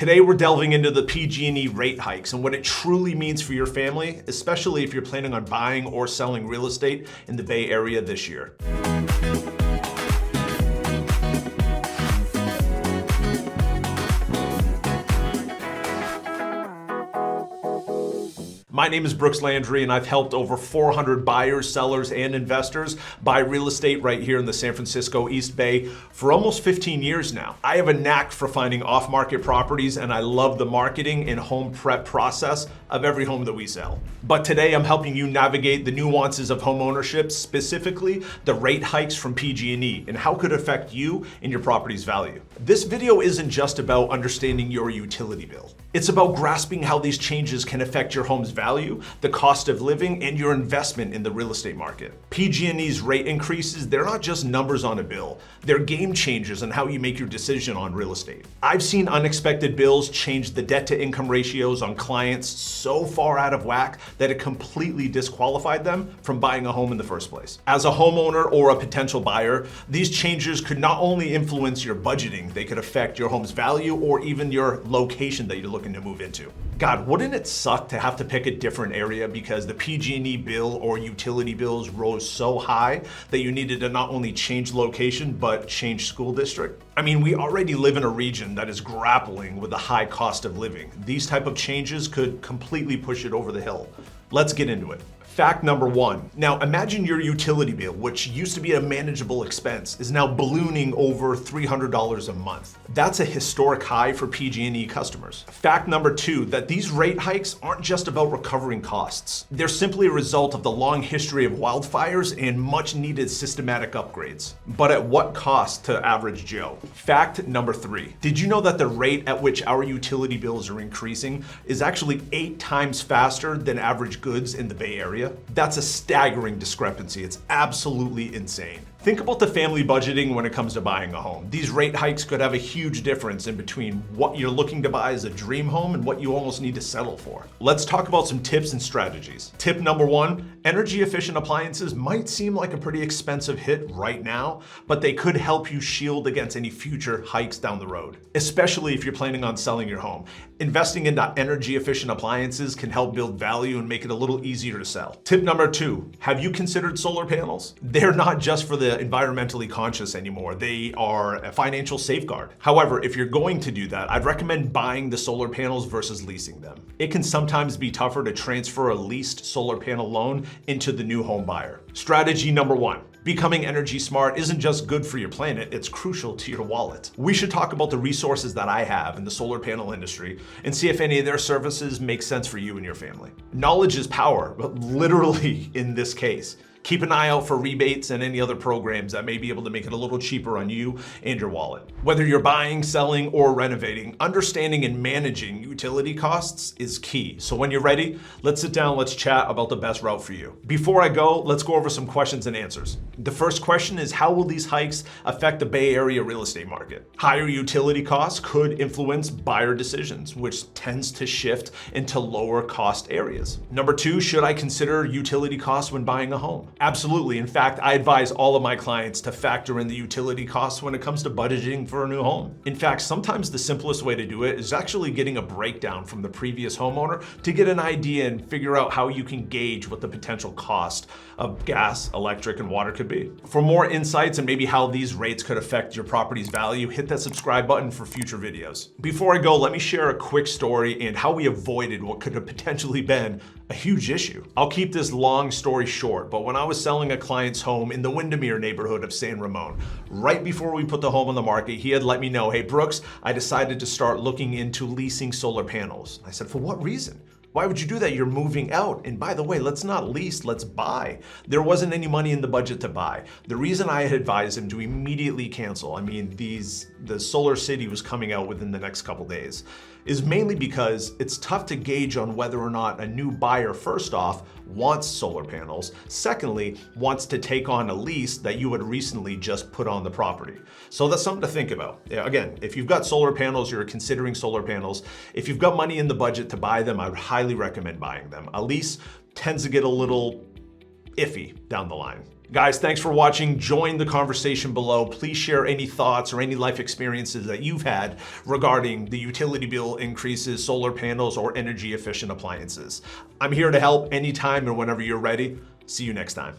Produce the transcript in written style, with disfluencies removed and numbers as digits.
Today we're delving into the PG&E rate hikes and what it truly means for your family, especially if you're planning on buying or selling real estate in the Bay Area this year. My name is Brooks Landry, and I've helped over 400 buyers, sellers, and investors buy real estate right here in the San Francisco East Bay for almost 15 years now. I have a knack for finding off-market properties, and I love the marketing and home prep process of every home that we sell. But today I'm helping you navigate the nuances of home ownership, specifically the rate hikes from PG&E and how it could affect you and your property's value. This video isn't just about understanding your utility bill. It's about grasping how these changes can affect your home's value, the cost of living, and your investment in the real estate market. PG&E's rate increases, they're not just numbers on a bill. They're game changers in how you make your decision on real estate. I've seen unexpected bills change the debt-to-income ratios on clients so far out of whack that it completely disqualified them from buying a home in the first place. As a homeowner or a potential buyer, these changes could not only influence your budgeting, they could affect your home's value or even your location that you're looking to move into. God, wouldn't it suck to have to pick a different area because the PG&E bill or utility bills rose so high that you needed to not only change location, but change school district? I mean, we already live in a region that is grappling with the high cost of living. These type of changes could completely push it over the hill. Let's get into it. Fact number one. Now imagine your utility bill, which used to be a manageable expense, is now ballooning over $300 a month. That's a historic high for PG&E customers. Fact number two, that these rate hikes aren't just about recovering costs. They're simply a result of the long history of wildfires and much needed systematic upgrades. But at what cost to average Joe? Fact number three. Did you know that the rate at which our utility bills are increasing is actually 8 times faster than average goods in the Bay Area? That's a staggering discrepancy. It's absolutely insane. Think about the family budgeting when it comes to buying a home. These rate hikes could have a huge difference in between what you're looking to buy as a dream home and what you almost need to settle for. Let's talk about some tips and strategies. Tip number one, energy efficient appliances might seem like a pretty expensive hit right now, but they could help you shield against any future hikes down the road, especially if you're planning on selling your home. Investing into energy efficient appliances can help build value and make it a little easier to sell. Tip number two, have you considered solar panels? They're not just for the environmentally conscious anymore. They are a financial safeguard. However, if you're going to do that, I'd recommend buying the solar panels versus leasing them. It can sometimes be tougher to transfer a leased solar panel loan into the new home buyer. Strategy number one. Becoming energy smart isn't just good for your planet, it's crucial to your wallet. We should talk about the resources that I have in the solar panel industry and see if any of their services make sense for you and your family. Knowledge is power, but literally in this case. Keep an eye out for rebates and any other programs that may be able to make it a little cheaper on you and your wallet. Whether you're buying, selling, or renovating, understanding and managing utility costs is key. So when you're ready, let's sit down, let's chat about the best route for you. Before I go, let's go over some questions and answers. The first question is, how will these hikes affect the Bay Area real estate market? Higher utility costs could influence buyer decisions, which tends to shift into lower cost areas. Number two, should I consider utility costs when buying a home? Absolutely. In fact, I advise all of my clients to factor in the utility costs when it comes to budgeting for a new home. In fact, sometimes the simplest way to do it is actually getting a breakdown from the previous homeowner to get an idea and figure out how you can gauge what the potential cost of gas, electric, and water could be. For more insights and maybe how these rates could affect your property's value, hit that subscribe button for future videos. Before I go, let me share a quick story and how we avoided what could have potentially been a huge issue. I'll keep this long story short, but when I was selling a client's home in the Windermere neighborhood of San Ramon, right before we put the home on the market, he had let me know, hey Brooks, I decided to start looking into leasing solar panels. I said, for what reason? Why would you do that? You're moving out. And by the way, let's not lease, let's buy. There wasn't any money in the budget to buy. The reason I had advised him to immediately cancel, the Solar City was coming out within the next couple days, is mainly because it's tough to gauge on whether or not a new buyer, first off, wants solar panels, secondly, wants to take on a lease that you had recently just put on the property. So that's something to think about. Again, if you've got solar panels, you're considering solar panels, if you've got money in the budget to buy them, I would highly recommend buying them. A lease tends to get a little iffy down the line. Guys, thanks for watching. Join the conversation below. Please share any thoughts or any life experiences that you've had regarding the utility bill increases, solar panels, or energy efficient appliances. I'm here to help anytime and whenever you're ready. See you next time.